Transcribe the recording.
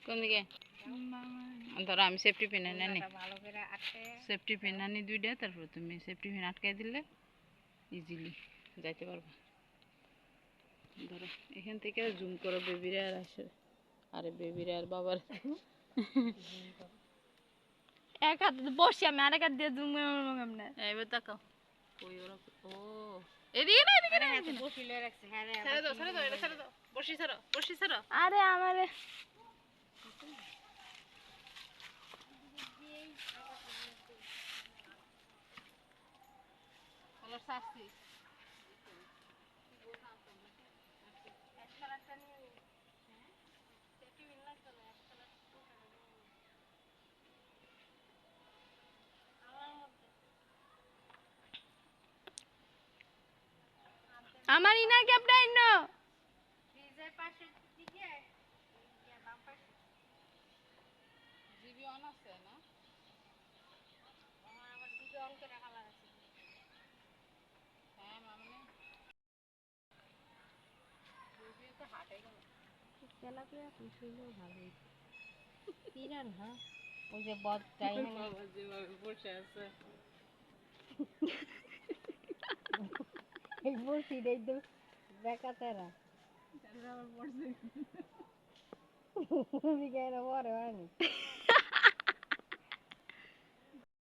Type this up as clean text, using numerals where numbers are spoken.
কোন দিকে ধরো আমি সেফটি পিন এনে নি সেফটি পিন আনি দুইটা তারপর তুমি সেফটি পিন আটকাই দিলে ইজিলি যাইতে পারবো ধরো এখান থেকে জুম করো বেবিরা আর আসে আরে বেবিরা আর বাবার এক হাতে বসি আমি আরেক হাত দিয়ে জুম করবো কেমনে এবার তাকাও ওই ওরা ও এদিকে না এদিকে না বসিলে রাখছে হ্যাঁ রে ছেড়ে দাও এটা ছেড়ে দাও বসি ছাড়ো আরে আমারে হলো সাসি আমার ইনা ক্যাপটা ইনো ফ্রিজের পাশে দিকে বাম পাশে জিবি অন আছে না আমার জিবি অন করে রাখা আছে হ্যাঁ মামনি জিবি তো হাটে গেল কেলা করে আপনি শুইলেও ভালো হইতো তিরান হ্যাঁ ওই যে বদ টাইম বাবা যেভাবে বসে আছে এই বসি দেই তো বেকাতেরা আবার পড়ছে তুমি কেন বড় আনি